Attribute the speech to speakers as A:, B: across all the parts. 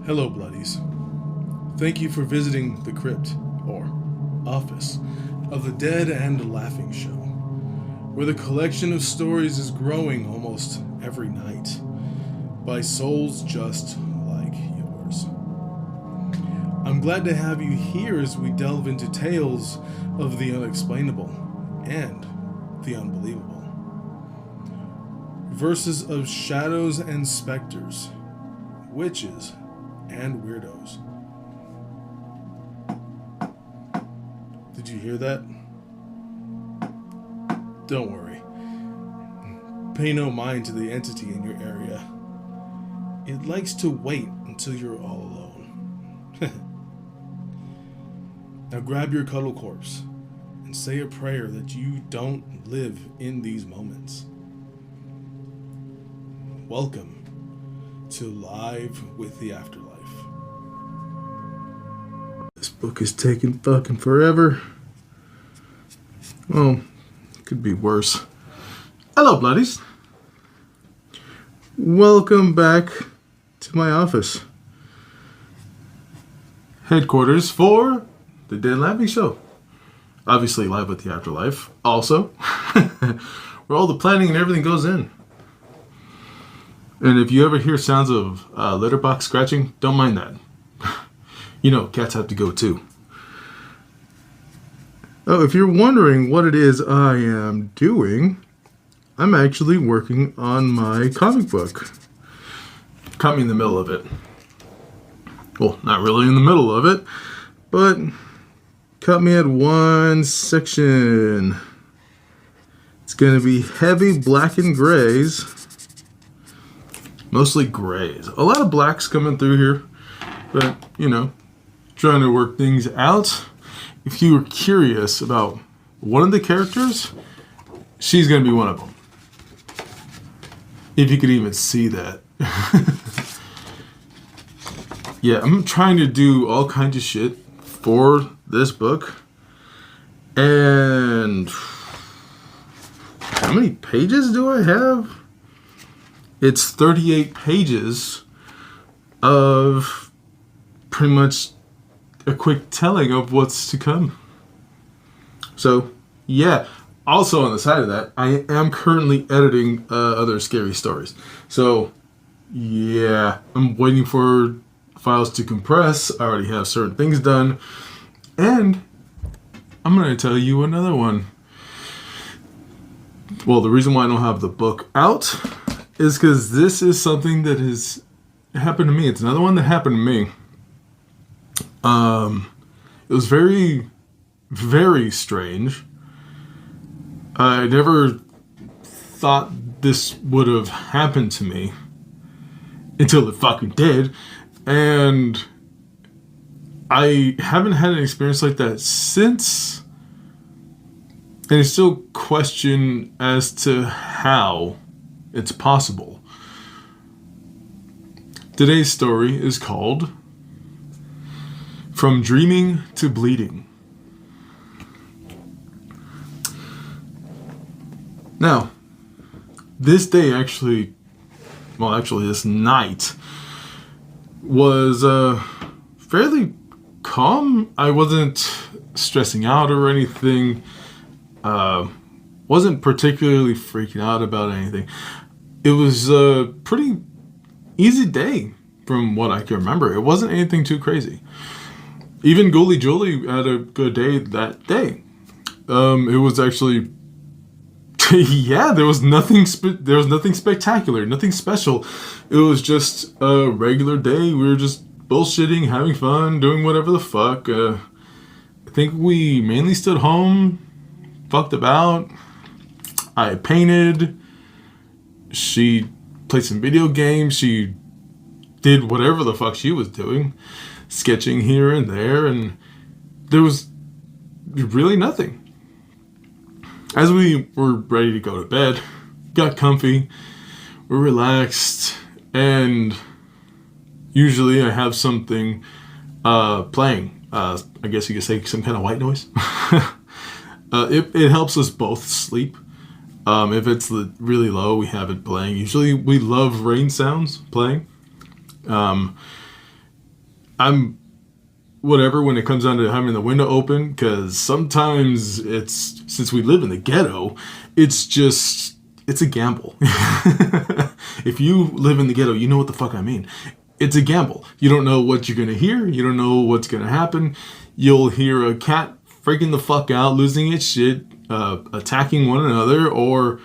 A: Hello, Bloodies. Thank you for visiting the crypt, or office, of the Dead and Laughing Show, where the collection of stories is growing almost every night by souls just like yours. I'm glad to have you here as we delve into tales of the unexplainable and the unbelievable. Verses of shadows and specters, witches and weirdos. Did you hear that? Don't worry. Pay no mind to the entity in your area. It likes to wait until you're all alone. Now grab your cuddle corpse and say a prayer that you don't live in these moments. Welcome to Live with the Afterlife. This book is taking fucking forever. Well, it could be worse. Hello, Bloodies. Welcome back to my office. Headquarters for the Deadandlaughing show. Obviously, Live with the Afterlife. Also, where all the planning and everything goes in. And if you ever hear sounds of letterbox scratching, don't mind that. You know, cats have to go too. Oh, if you're wondering what it is I am doing, I'm actually working on my comic book. Caught me in the middle of it. Well, not really in the middle of it, but caught me at one section. It's going to be heavy black and grays. Mostly grays. A lot of blacks coming through here, but, you know, trying to work things out. If you were curious about one of the characters, she's going to be one of them. If you could even see that. Yeah, I'm trying to do all kinds of shit for this book. And how many pages do I have? It's 38 pages of pretty much a quick telling of what's to come. So, yeah. Also on the side of that, I am currently editing other scary stories. So, yeah. I'm waiting for files to compress. I already have certain things done. And I'm going to tell you another one. Well, the reason why I don't have the book out is because this is something that has happened to me. It's another one that happened to me. It was very, very strange. I never thought this would have happened to me until it fucking did. And I haven't had an experience like that since. And I still question as to how it's possible. Today's story is called From Dreaming to Bleeding. Now, this day actually, this night was fairly calm. I wasn't stressing out or anything. Wasn't particularly freaking out about anything. It was a pretty easy day from what I can remember. It wasn't anything too crazy. Even Ghoulie Julie had a good day that day. It was actually, yeah, there was nothing spectacular, nothing special. It was just a regular day. We were just bullshitting, having fun, doing whatever the fuck. I think we mainly stood home, fucked about. I painted. She played some video games. She did whatever the fuck she was doing. Sketching here and there. And there was really nothing. As we were ready to go to bed, got comfy, we're relaxed, and usually I have something playing. I guess you could say some kind of white noise. It helps us both sleep. If it's really low, we have it playing. Usually we love rain sounds playing. I'm whatever when it comes down to having the window open, because sometimes it's, since we live in the ghetto, it's a gamble. If you live in the ghetto, you know what the fuck I mean. It's a gamble. You don't know what you're gonna hear. You don't know what's gonna happen. You'll hear a cat freaking the fuck out, losing its shit, attacking one another, or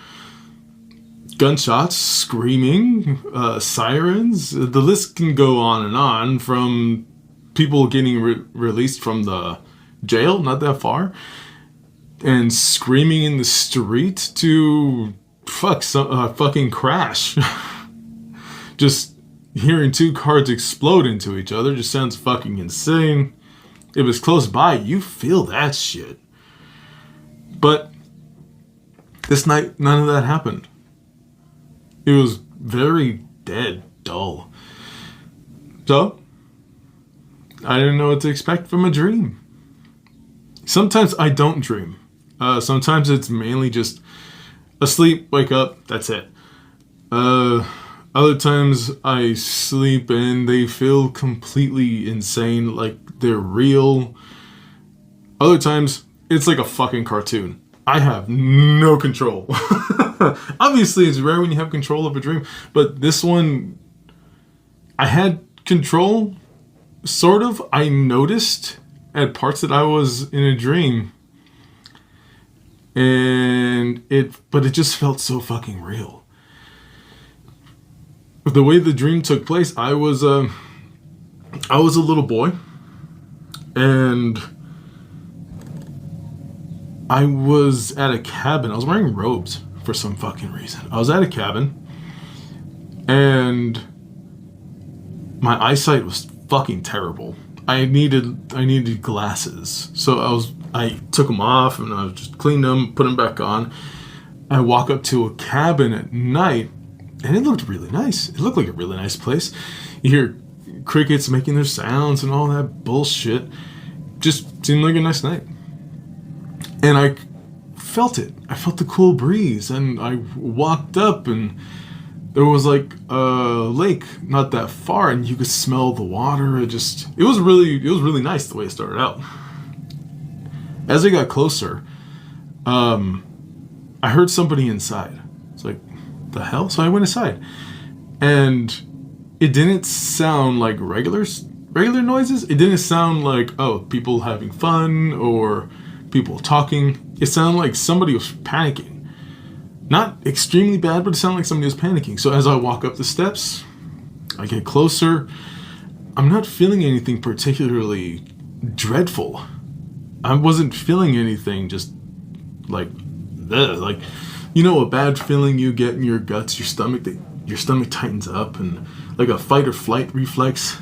A: gunshots, screaming, sirens. The list can go on, from people getting released from the jail not that far and screaming in the street to fucking crash. Just hearing two cars explode into each other just sounds fucking insane. If it's close by, you feel that shit. But this night, none of that happened. It was very dead dull. So, I didn't know what to expect from a dream. Sometimes I don't dream. Sometimes it's mainly just asleep, wake up, that's it. Other times I sleep and they feel completely insane, like they're real. Other times it's like a fucking cartoon. I have no control. Obviously, it's rare when you have control of a dream, but this one, I had control, sort of. I noticed at parts that I was in a dream, but it just felt so fucking real. The way the dream took place, I was a little boy, and I was at a cabin. I was wearing robes for some fucking reason. I was at a cabin, and my eyesight was fucking terrible. I needed glasses, so I took them off and I just cleaned them, put them back on. I walk up to a cabin at night, and it looked really nice. It looked like a really nice place. You hear crickets making their sounds and all that bullshit. Just seemed like a nice night. And I felt it. I felt the cool breeze, and I walked up, and there was like a lake not that far, and you could smell the water. It was really nice the way it started out. As I got closer, I heard somebody inside. It's like, the hell? So I went inside, and it didn't sound like regular noises. It didn't sound like, oh, people having fun or people talking. It sounded like somebody was panicking. Not extremely bad, but it sounded like somebody was panicking. So as I walk up the steps, I get closer. I'm not feeling anything particularly dreadful. I wasn't feeling anything just like, you know, a bad feeling you get in your guts, your stomach tightens up, and like a fight or flight reflex.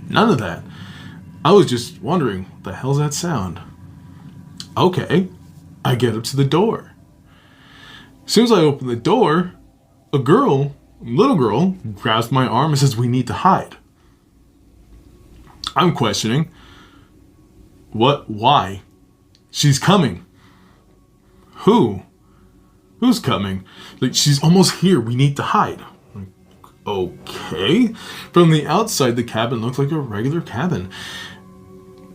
A: None of that. I was just wondering, what the hell's that sound? Okay, I get up to the door. As soon as I open the door, a little girl, grabs my arm and says, "We need to hide." I'm questioning, what, why? She's coming. Who? Who's coming? Like, she's almost here, we need to hide. Like, okay. From the outside, the cabin looked like a regular cabin.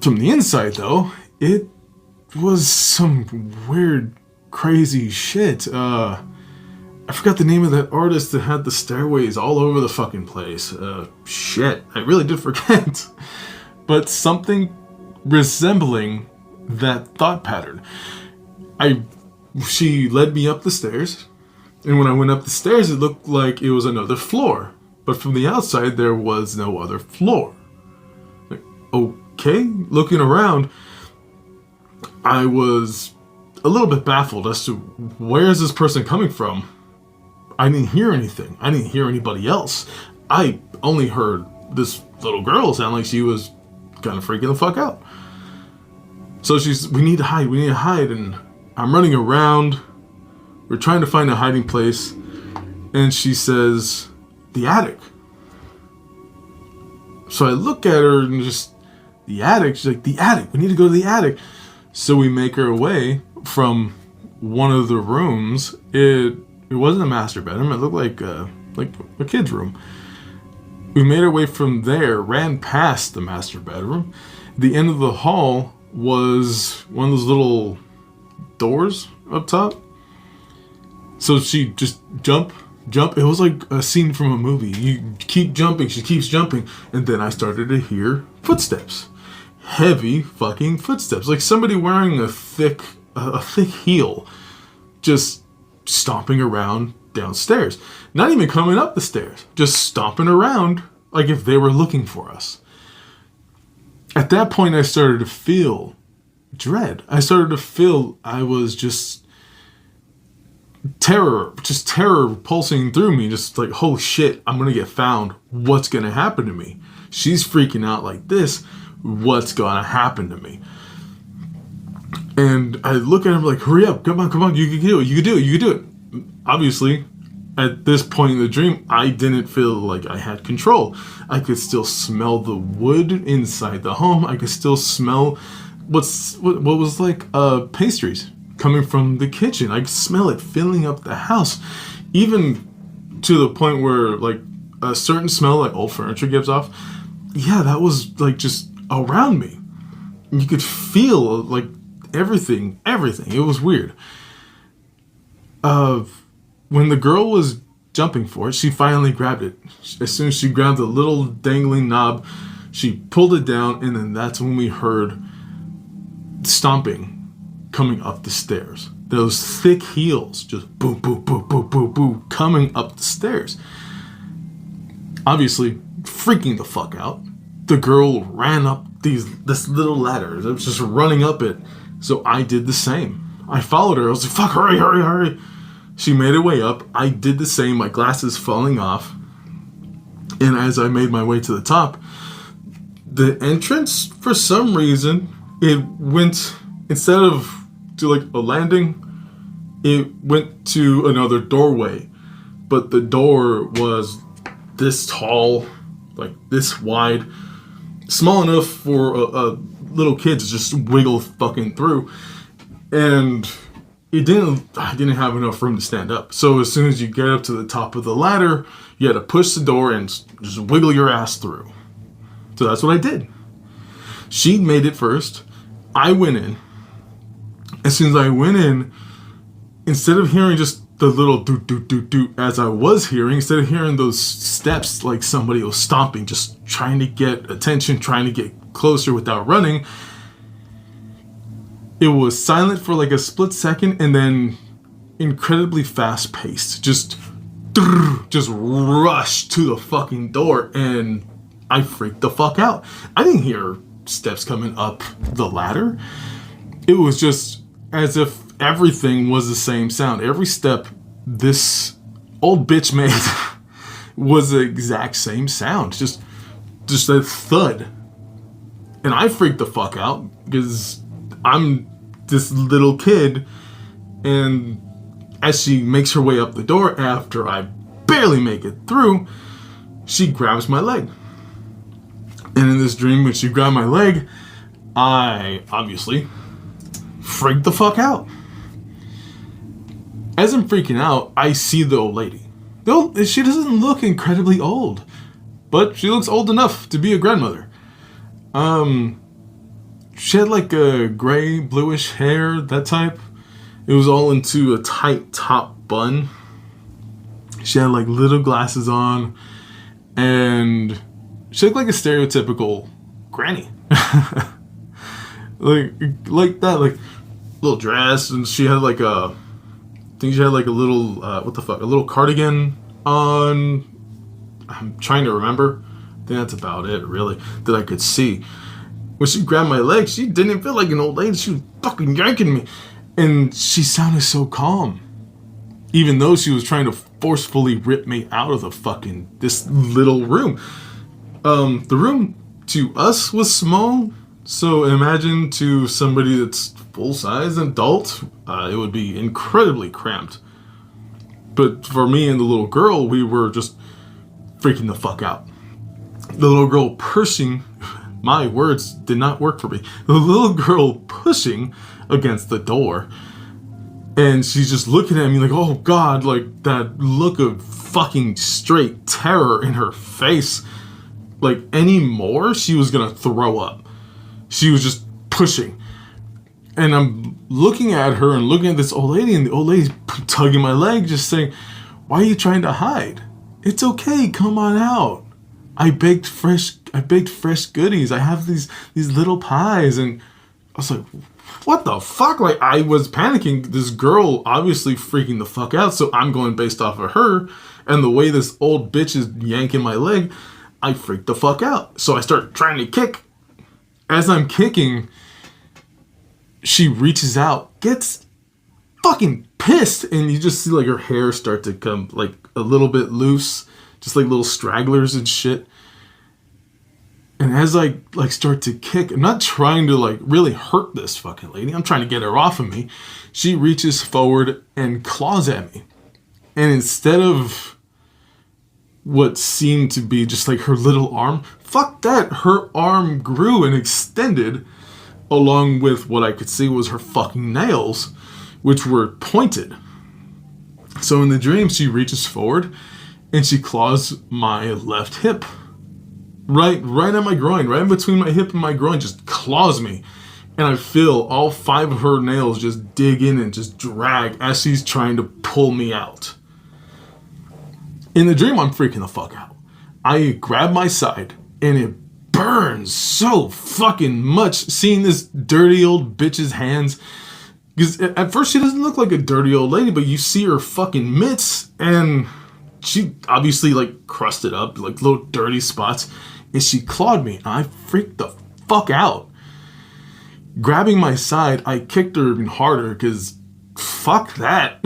A: From the inside, though, it was some weird, crazy shit. I forgot the name of that artist that had the stairways all over the fucking place. Shit, I really did forget. But something resembling that thought pattern. She led me up the stairs, and when I went up the stairs, it looked like it was another floor. But from the outside, there was no other floor. Like, okay, looking around, I was a little bit baffled as to where is this person coming from. I didn't hear anything. I didn't hear anybody else. I only heard this little girl sound like she was kind of freaking the fuck out. So we need to hide, and I'm running around. We're trying to find a hiding place, and she says, "The attic." So I look at her and just, the attic. She's like, "The attic. We need to go to the attic." So we make our way from one of the rooms. It wasn't a master bedroom. It looked like a kid's room. We made our way from there, ran past the master bedroom. The end of the hall was one of those little doors up top. So she just jump. It was like a scene from a movie. You keep jumping, she keeps jumping, and then I started to hear footsteps. Heavy fucking footsteps. Like somebody wearing a thick heel just stomping around downstairs. Not even coming up the stairs. Just stomping around like if they were looking for us. At that point, I started to feel dread. I started to feel I was just terror pulsing through me. Just like, holy shit, I'm gonna get found. What's gonna happen to me? She's freaking out like this. What's gonna happen to me? And I look at him like, hurry up, come on, you can do it. Obviously, at this point in the dream, I didn't feel like I had control. I could still smell the wood inside the home. I could still smell what was like pastries coming from the kitchen. I could smell it filling up the house, even to the point where like a certain smell like old furniture gives off. Yeah, that was like just around me. You could feel like everything. It was weird. When the girl was jumping for it, she finally grabbed it. As soon as she grabbed the little dangling knob, she pulled it down, and then that's when we heard stomping coming up the stairs. Those thick heels just boom, boom, boom, boom, boom, boom, coming up the stairs. Obviously, freaking the fuck out. The girl ran up this little ladder. It was just running up it. So I did the same. I followed her. I was like, fuck, hurry. She made her way up. I did the same, my glasses falling off. And as I made my way to the top, the entrance, for some reason, it went, instead of to like a landing, it went to another doorway. But the door was this tall, like this wide, small enough for a little kid to just wiggle fucking through. And I didn't have enough room to stand up. So as soon as you get up to the top of the ladder, you had to push the door and just wiggle your ass through. So that's what I did. She made it first. I went in. As soon as I went in, instead of hearing just the little doot as I was hearing, instead of hearing those steps like somebody was stomping, just trying to get attention, trying to get closer without running, it was silent for like a split second and then incredibly fast paced. Just rushed to the fucking door, and I freaked the fuck out. I didn't hear steps coming up the ladder. It was just as if everything was the same sound. Every step this old bitch made was the exact same sound. Just a thud. And I freaked the fuck out because I'm this little kid, and as she makes her way up the door after I barely make it through, she grabs my leg. And in this dream, when she grabbed my leg, I obviously freaked the fuck out. As I'm freaking out, I see the old lady. She doesn't look incredibly old, but she looks old enough to be a grandmother. She had like a gray, bluish hair, that type. It was all into a tight top bun. She had like little glasses on, and she looked like a stereotypical granny. like that, like little dress, and she had like a, I think she had like a little, a little cardigan on. I'm trying to remember. I think that's about it, really, that I could see. When she grabbed my leg, she didn't feel like an old lady. She was fucking yanking me. And she sounded so calm. Even though she was trying to forcefully rip me out of this little room. The room to us was small. So imagine to somebody that's full-size adult, it would be incredibly cramped. But for me and the little girl, we were just freaking the fuck out. The little girl pushing, my words did not work for me. The little girl pushing against the door And she's just looking at me like, oh God, like that look of fucking straight terror in her face. Like anymore, she was gonna throw up. She was just pushing. And I'm looking at her and looking at this old lady, and the old lady's tugging my leg, just saying, why are you trying to hide? It's okay, come on out. I baked fresh goodies. I have these little pies. And I was like, what the fuck? Like, I was panicking. This girl obviously freaking the fuck out, so I'm going based off of her. And the way this old bitch is yanking my leg, I freaked the fuck out. So I start trying to kick. As I'm kicking, she reaches out, gets fucking pissed, and you just see like her hair start to come like a little bit loose, just like little stragglers and shit. And as I like start to kick, I'm not trying to like really hurt this fucking lady. I'm trying to get her off of me. She reaches forward and claws at me. And instead of what seemed to be just like her little arm, fuck that, her arm grew and extended along with what I could see was her fucking nails, which were pointed. So in the dream, she reaches forward and she claws my left hip. Right at my groin, right in between my hip and my groin, just claws me. And I feel all 5 of her nails just dig in and just drag as she's trying to pull me out. In the dream, I'm freaking the fuck out. I grab my side and it burns so fucking much seeing this dirty old bitch's hands. Because at first she doesn't look like a dirty old lady, but you see her fucking mitts and she obviously like crusted up, like little dirty spots. And she clawed me and I freaked the fuck out. Grabbing my side, I kicked her even harder because fuck that.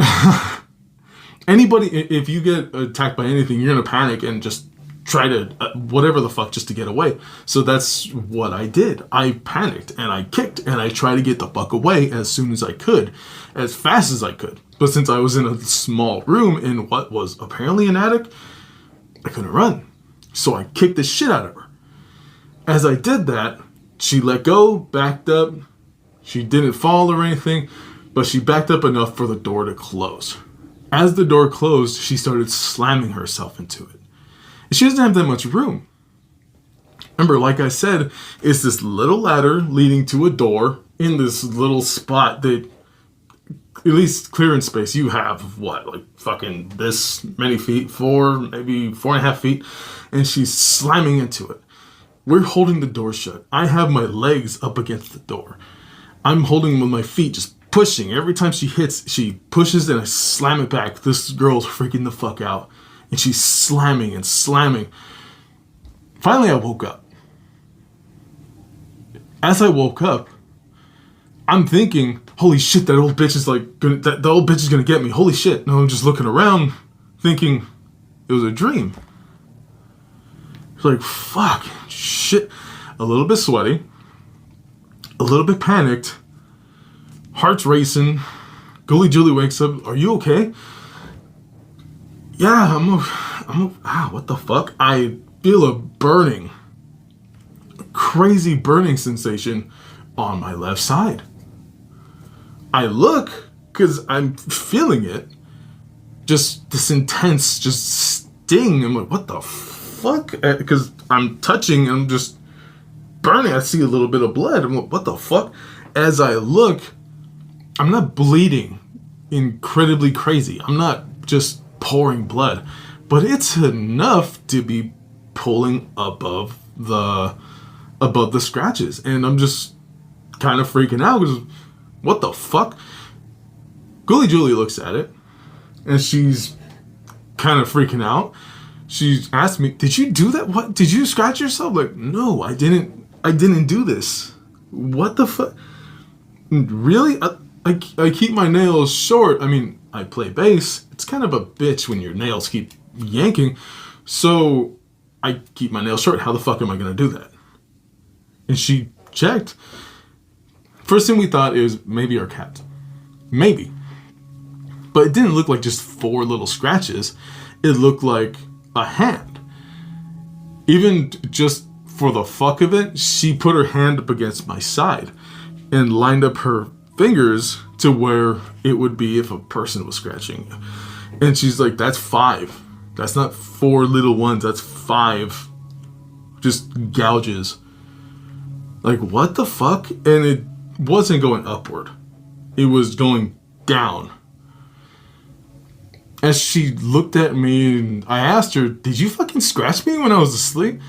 A: Anybody, if you get attacked by anything, you're gonna panic and just try to whatever the fuck just to get away. So that's what I did. I panicked and I kicked and I tried to get the fuck away as soon as I could, as fast as I could. But since I was in a small room in what was apparently an attic, I couldn't run. So I kicked the shit out of her. As I did that, she let go, backed up. She didn't fall or anything, but she backed up enough for the door to close. As the door closed, she started slamming herself into it. And she doesn't have that much room. Remember, like I said, it's this little ladder leading to a door in this little spot that, at least clearance space, you have, what, like fucking this many feet, 4, maybe 4.5 feet, and she's slamming into it. We're holding the door shut. I have my legs up against the door. I'm holding with my feet, just pushing. Every time she hits, she pushes and I slam it back. This girl's freaking the fuck out. And she's slamming and slamming. Finally, I woke up. As I woke up, I'm thinking, holy shit, that old bitch is like, the old bitch is gonna get me. Holy shit. No, I'm just looking around thinking it was a dream. It's like, fuck, shit. A little bit sweaty, a little bit panicked, heart's racing. Gully Julie wakes up. Are you okay? Yeah, what the fuck? I feel a burning, crazy burning sensation on my left side. I look, because I'm feeling it. Just this intense, just sting. I'm like, what the fuck? Because I'm touching, I'm just burning. I see a little bit of blood. I'm like, what the fuck? As I look, I'm not bleeding incredibly crazy. I'm not just pouring blood, but it's enough to be pulling above the scratches. And I'm just kind of freaking out because what the fuck? Gully Julie looks at it and she's kind of freaking out. She asked me, did you do that? What? Did you scratch yourself? Like, no, I didn't do this. What the fuck? Really? I keep my nails short. I mean, I play bass. It's kind of a bitch when your nails keep yanking. So I keep my nails short. How the fuck am I going to do that? And she checked. First thing we thought is maybe our cat. Maybe. But it didn't look like just 4 little scratches. It looked like a hand. Even just for the fuck of it, she put her hand up against my side and lined up her fingers to where it would be if a person was scratching you. And she's like, that's 5. That's not 4 little ones. That's 5 just gouges. Like, what the fuck? And it wasn't going upward. It was going down. As she looked at me, and I asked her, did you fucking scratch me when I was asleep?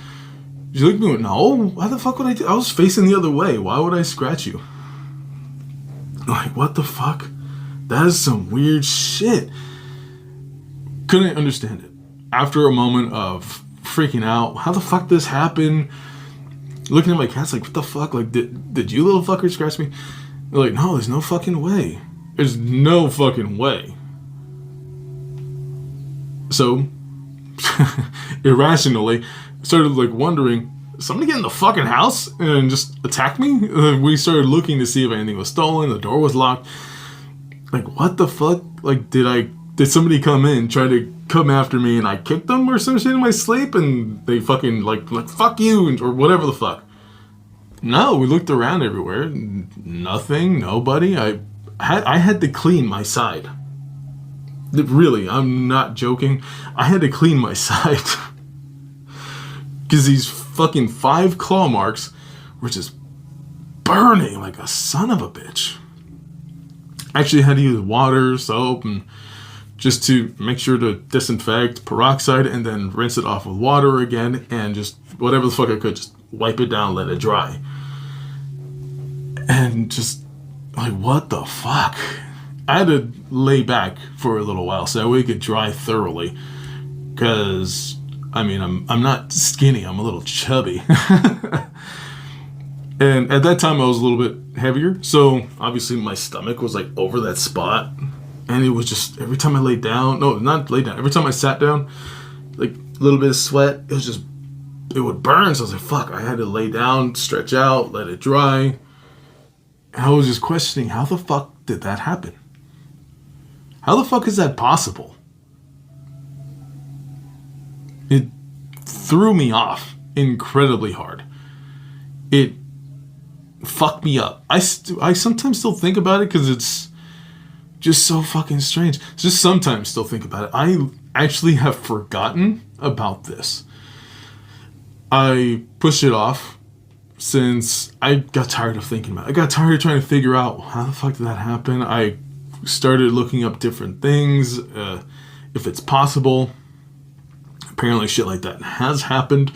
A: She looked at me and went, no, why the fuck would I do? I was facing the other way. Why would I scratch you? Like, what the fuck? That is some weird shit. Couldn't understand it. After a moment of freaking out, how the fuck this happened? Looking at my cats like, what the fuck? Like, did you little fucker scratch me? They're like, no, there's no fucking way. There's no fucking way. So, irrationally, started like wondering, somebody get in the fucking house and just attack me? We started looking to see if anything was stolen. The door was locked. Like, what the fuck? Like, did somebody come in, try to come after me, and I kicked them or some shit in my sleep, and they fucking like fuck you, or whatever the fuck? No, we looked around everywhere. Nothing, nobody. I had to clean my side. Really, I'm not joking. I had to clean my side. Because these fucking 5 claw marks were just burning like a son of a bitch. I actually had to use water, soap, and just to make sure to disinfect, peroxide, and then rinse it off with water again, and just whatever the fuck I could, just wipe it down, let it dry. And just like, what the fuck? I had to lay back for a little while so that way it could dry thoroughly. Because, I mean, I'm not skinny, I'm a little chubby. And at that time I was a little bit heavier, so obviously my stomach was like over that spot. And it was just, every time I laid down, no, not laid down, every time I sat down, like a little bit of sweat, it would burn. So I was like, fuck, I had to lay down, stretch out, let it dry. And I was just questioning, how the fuck did that happen? How the fuck is that possible? It threw me off incredibly hard. It fucked me up. I sometimes still think about it because it's just so fucking strange. Just sometimes still think about it. I actually have forgotten about this. I pushed it off since I got tired of thinking about it. I got tired of trying to figure out how the fuck did that happen. I started looking up different things, if it's possible. Apparently shit like that has happened.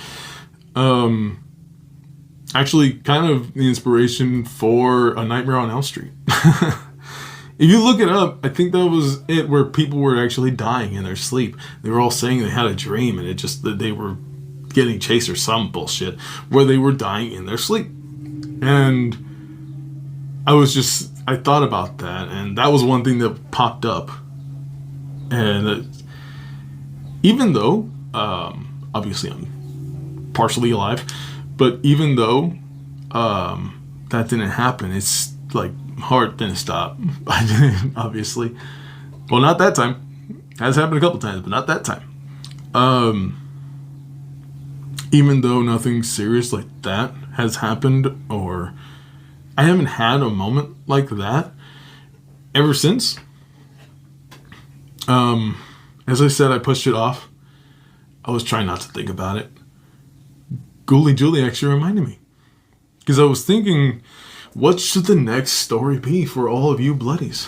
A: Actually, kind of the inspiration for A Nightmare on Elm Street. If you look it up, I think that was it, where people were actually dying in their sleep. They were all saying they had a dream, and that they were getting chased or some bullshit, where they were dying in their sleep. And I thought about that, and that was one thing that popped up. And even though, obviously I'm partially alive, but even though that didn't happen, it's like, heart didn't stop. I didn't, obviously. Well, not that time. It has happened a couple times, but not that time. Even though nothing serious like that has happened, or I haven't had a moment like that ever since. As I said, I pushed it off. I was trying not to think about it. Ghoulie Julie actually reminded me. Because I was thinking, what should the next story be for all of you bloodies?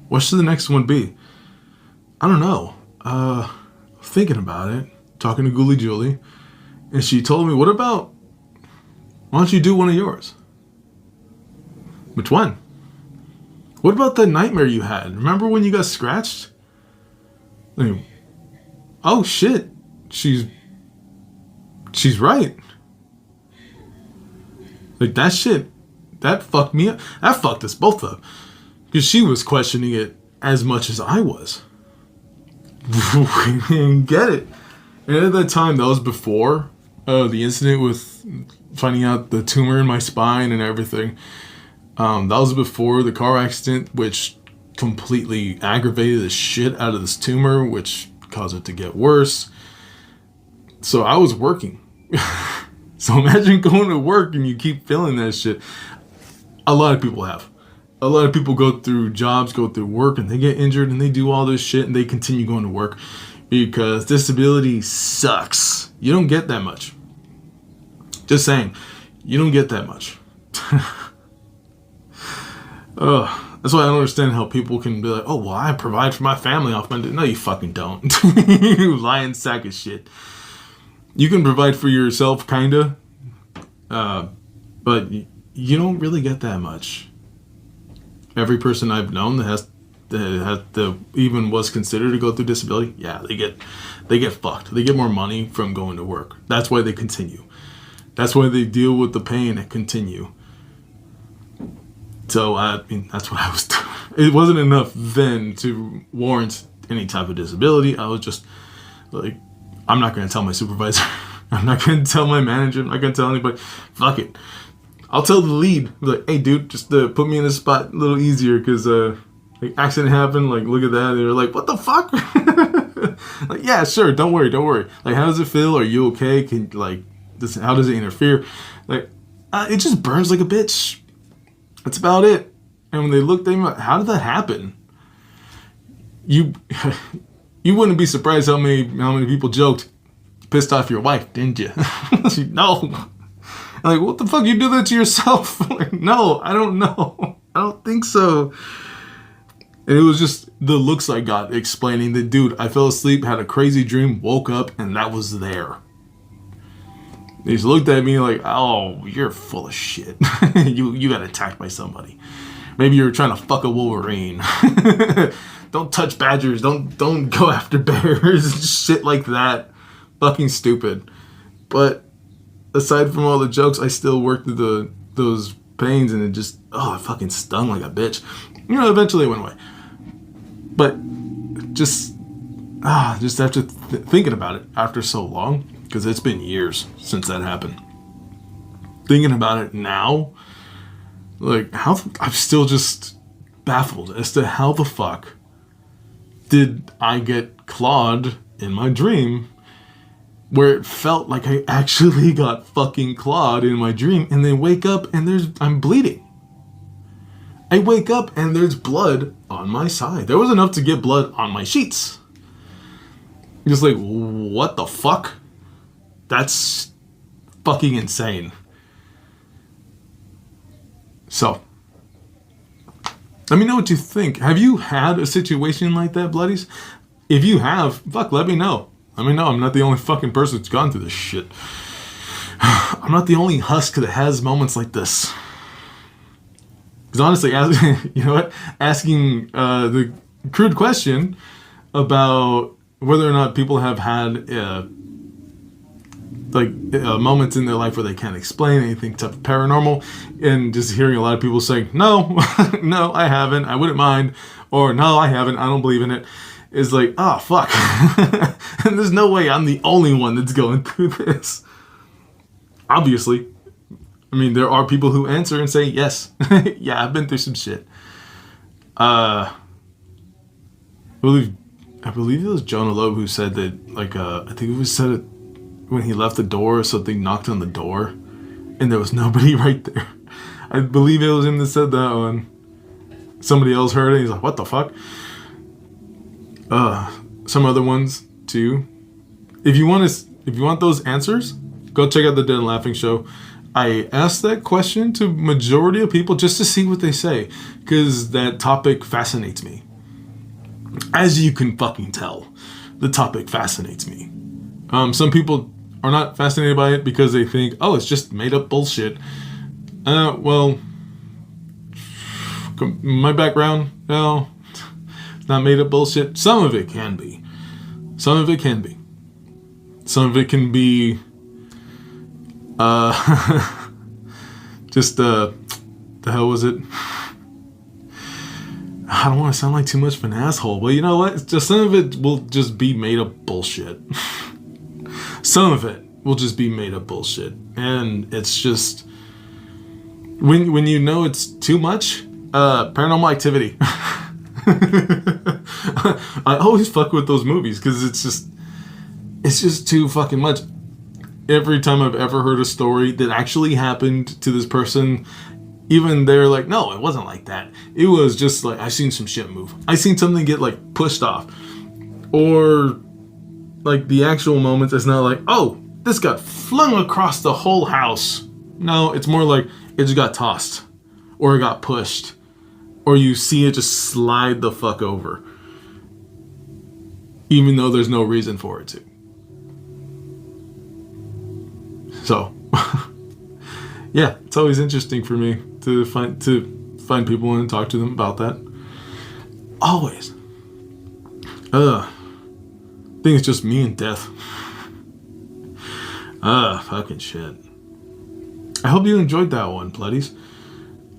A: What should the next one be? I don't know. Thinking about it, talking to Ghoulie Julie, and she told me, why don't you do one of yours? Which one? What about that nightmare you had? Remember when you got scratched? Oh shit. She's right. Like, that shit, that fucked me up. That fucked us both up. Because she was questioning it as much as I was. Get it. And at that time, that was before the incident with finding out the tumor in my spine and everything. That was before the car accident, which completely aggravated the shit out of this tumor, which caused it to get worse. So I was working. So imagine going to work and you keep feeling that shit. A lot of people have. a lot of people go through jobs, go through work, and they get injured, and they do all this shit, and they continue going to work because disability sucks. You don't get that much. Just saying, you don't get that much. That's why I don't understand how people can be like, oh, well, I provide for my family off my... No, you fucking don't. You lying sack of shit. You can provide for yourself, kinda, but you don't really get that much. Every person I've known that even was considered to go through disability, yeah, they get fucked. They get more money from going to work. That's why they continue. That's why they deal with the pain and continue. So, I mean, that's what I was doing. It wasn't enough then to warrant any type of disability. I was just like, I'm not going to tell my supervisor. I'm not going to tell my manager. I'm not going to tell anybody. Fuck it. I'll tell the lead. Like, hey, dude, just put me in this spot a little easier because, like, accident happened. Like, look at that. And they're like, what the fuck? Like, yeah, sure. Don't worry. Like, how does it feel? Are you okay? How does it interfere? Like, it just burns like a bitch. That's about it. And when they looked at me, like, how did that happen? You wouldn't be surprised how many people joked, pissed off your wife, didn't you? No. Like, what the fuck? You do that to yourself? Like, no, I don't know. I don't think so. And it was just the looks I got explaining that, dude, I fell asleep, had a crazy dream, woke up, and that was there. They just looked at me like, oh, you're full of shit. You got attacked by somebody. Maybe you were trying to fuck a Wolverine. Don't touch badgers. Don't go after bears. Shit like that. Fucking stupid. But aside from all the jokes, I still worked through those pains, and it just, it fucking stung like a bitch. Eventually it went away. But just after thinking about it after so long, because it's been years since that happened. Thinking about it now, like, I'm still just baffled as to how the fuck did I get clawed in my dream, where it felt like I actually got fucking clawed in my dream, and then wake up and I'm bleeding. I wake up and there's blood on my side. There was enough to get blood on my sheets. Just like, what the fuck? That's fucking insane. So, let me know what you think. Have you had a situation like that, bloodies? If you have, fuck, let me know. Let me know. I'm not the only fucking person that's gone through this shit. I'm not the only husk that has moments like this. Because honestly, asking the crude question about whether or not people have had moments in their life where they can't explain anything type of paranormal, and just hearing a lot of people saying, no, no, I haven't, I wouldn't mind, or no, I haven't, I don't believe in it, is like, oh, fuck. And there's no way I'm the only one that's going through this. Obviously. I mean, there are people who answer and say, yes, yeah, I've been through some shit. I believe it was Jonah Loeb who said that, like, I think it was said it when he left the door, something knocked on the door, and there was nobody right there. I believe it was him that said that one. Somebody else heard it, he's like, what the fuck? Some other ones, too. If you want those answers, go check out the Dead and Laughing show. I asked that question to majority of people just to see what they say, because that topic fascinates me. As you can fucking tell, the topic fascinates me. Some people are not fascinated by it because they think, oh, it's just made up bullshit. Well, my background, no, it's not made up bullshit. Some of it can be. Some of it can be. Some of it can be, just, the hell was it? I don't want to sound like too much of an asshole, but you know what? Just some of it will just be made up bullshit. Some of it will just be made up bullshit. And it's just, when you know it's too much, Paranormal Activity. I always fuck with those movies because it's just too fucking much. Every time I've ever heard a story that actually happened to this person, even they're like, no, it wasn't like that. It was just like, I seen some shit move. I seen something get like pushed off. Or like the actual moments, it's not like, oh, this got flung across the whole house. No, it's more like it just got tossed. Or it got pushed. Or you see it just slide the fuck over. Even though there's no reason for it to. So, yeah, it's always interesting for me to find people and talk to them about that. Always. I think it's just me and death. Fucking shit. I hope you enjoyed that one, Bloodies.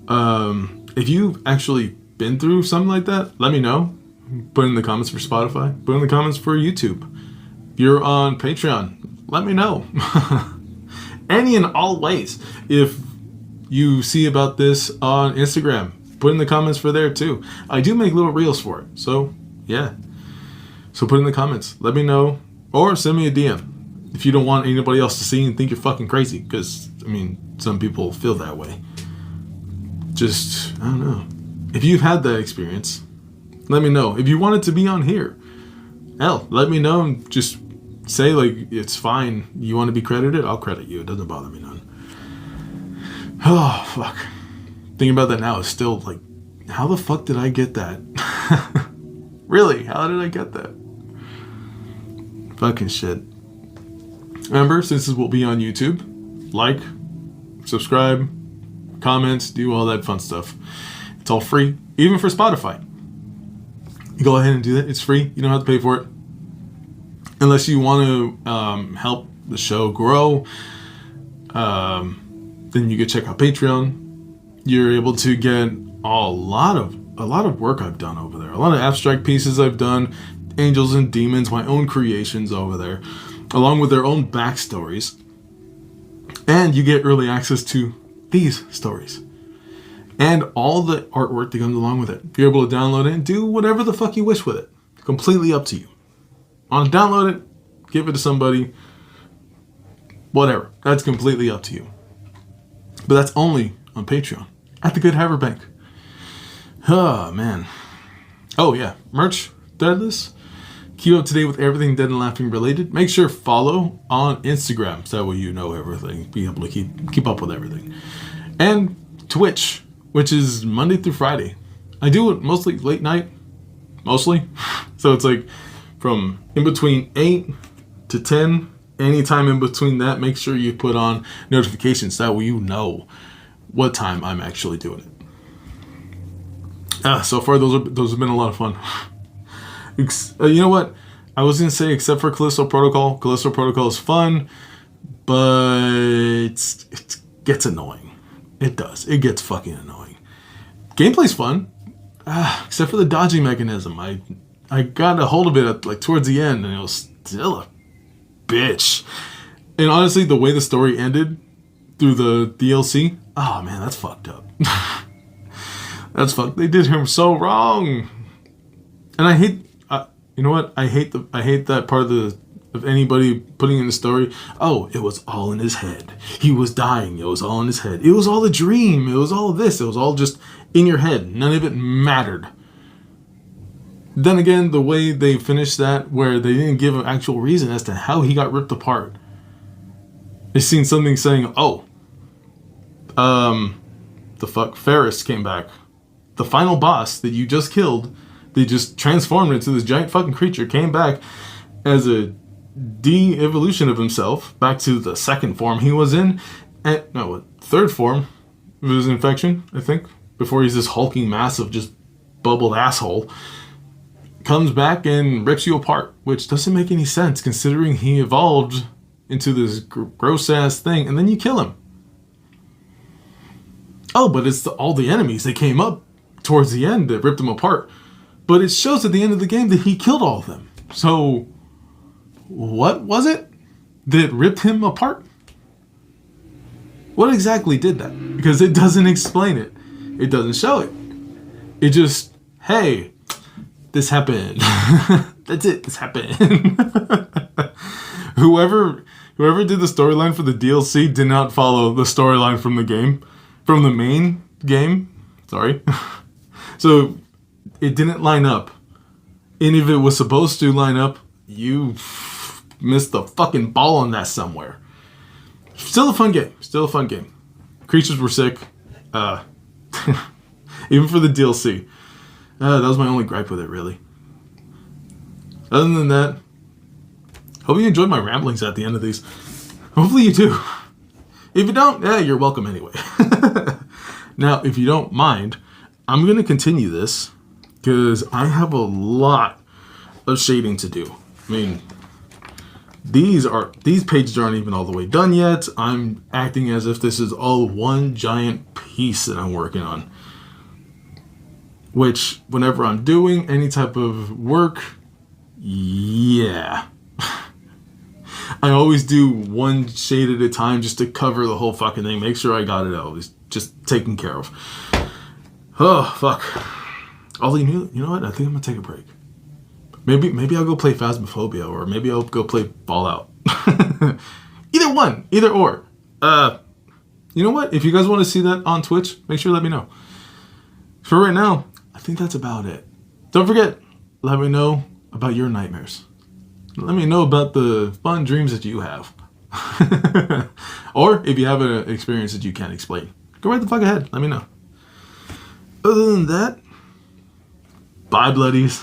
A: If you've actually been through something like that, let me know. Put it in the comments for Spotify. Put it in the comments for YouTube. If you're on Patreon, let me know. Any and all ways. If you see about this on Instagram, put in the comments for there too. I do make little reels for it. So, yeah. So put in the comments. Let me know. Or send me a DM. If you don't want anybody else to see and think you're fucking crazy. Because, I mean, some people feel that way. Just, I don't know. If you've had that experience, let me know. If you want it to be on here, hell, let me know and just say, like, it's fine. You want to be credited? I'll credit you. It doesn't bother me none. Oh, fuck. Thinking about that now is still, like, how the fuck did I get that? Really? How did I get that? Fucking shit. Remember, since this will be on YouTube, like, subscribe, comments, do all that fun stuff. It's all free, even for Spotify. You go ahead and do that. It's free. You don't have to pay for it. Unless you want to help the show grow, then you can check out Patreon. You're able to get a lot of work I've done over there. A lot of abstract pieces I've done, angels and demons, my own creations over there, along with their own backstories. And you get early access to these stories. And all the artwork that comes along with it. You're able to download it and do whatever the fuck you wish with it. Completely up to you. Want to download it, give it to somebody, whatever. That's completely up to you. But that's only on Patreon. At the Good Haverbank. Oh, man. Oh, yeah. Merch, Threadless. Keep up to date with everything Dead and Laughing related. Make sure follow on Instagram. So that way you know everything. Be able to keep up with everything. And Twitch, which is Monday through Friday. I do it mostly late night. Mostly. So it's like from in between 8 to 10. Anytime in between that, make sure you put on notifications. That way you know what time I'm actually doing it. So far, those have been a lot of fun. You know what? I was going to say, except for Callisto Protocol. Callisto Protocol is fun, but it gets annoying. It does. It gets fucking annoying. Gameplay's fun, except for the dodging mechanism. I got a hold of it at, like, towards the end, and it was still a bitch. And honestly, the way the story ended through the DLC, oh man, that's fucked up. That's fucked. They did him so wrong. And I hate, you know what? I hate that part of anybody putting in the story. Oh, it was all in his head. He was dying. It was all in his head. It was all a dream. It was all this. It was all just in your head. None of it mattered. Then again, the way they finished that, where they didn't give an actual reason as to how he got ripped apart. They seen something saying, oh, the fuck, Ferris came back. The final boss that you just killed, they just transformed into this giant fucking creature, came back as a de-evolution of himself, back to the second form he was in, and, no, third form of his infection, I think, before he's this hulking mass of just bubbled asshole. Comes back and rips you apart, which doesn't make any sense considering he evolved into this gross ass thing, and then you kill him. Oh, but it's all the enemies that came up towards the end that ripped him apart. But it shows at the end of the game that he killed all of them. So, what was it that ripped him apart? What exactly did that? Because it doesn't explain it. It doesn't show it. It just, hey, this happened. That's it. This happened. Whoever did the storyline for the DLC did not follow the storyline from the game, from the main game. Sorry. So it didn't line up. And if it was supposed to line up, you missed the fucking ball on that somewhere. Still a fun game. Still a fun game. Creatures were sick. Even for the DLC. That was my only gripe with it, really. Other than that, hope you enjoyed my ramblings at the end of these. Hopefully you do. If you don't, you're welcome anyway. Now, if you don't mind, I'm going to continue this because I have a lot of shading to do. I mean, these pages aren't even all the way done yet. I'm acting as if this is all one giant piece that I'm working on. Which, whenever I'm doing any type of work, yeah. I always do one shade at a time just to cover the whole fucking thing. Make sure I got it always just taken care of. Oh, fuck. Although, you know what? I think I'm going to take a break. Maybe I'll go play Phasmophobia, or maybe I'll go play Fallout. Either one. Either or. You know what? If you guys want to see that on Twitch, make sure to let me know. For right now, I think that's about it. Don't forget, let me know about your nightmares. Let me know about the fun dreams that you have. Or if you have an experience that you can't explain, go right the fuck ahead. Let me know. Other than that, bye, bloodies.